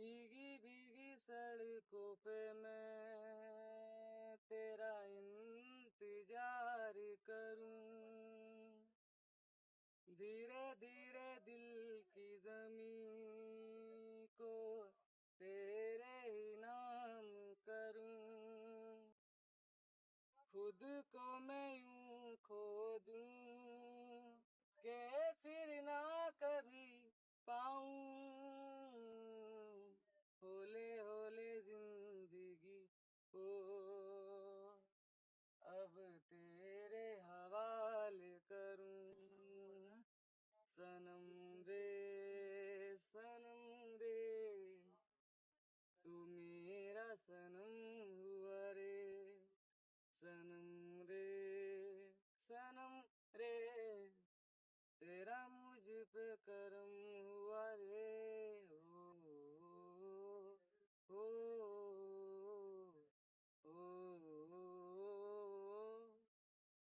भीगी भीगी सड़कों पे मैं तेरा इंतजार करूं, धीरे धीरे दिल की जमीन को तेरे ही नाम करूं, खुद को मैं यूं खो दूं के फिर ना कभी पाऊं, होले होले जिंदगी को अब तेरे हवाले करूं, सनम रे सनम रे तू मेरा सनम हुआ रे, सनम रे सनम रे तेरा मुझ पे करम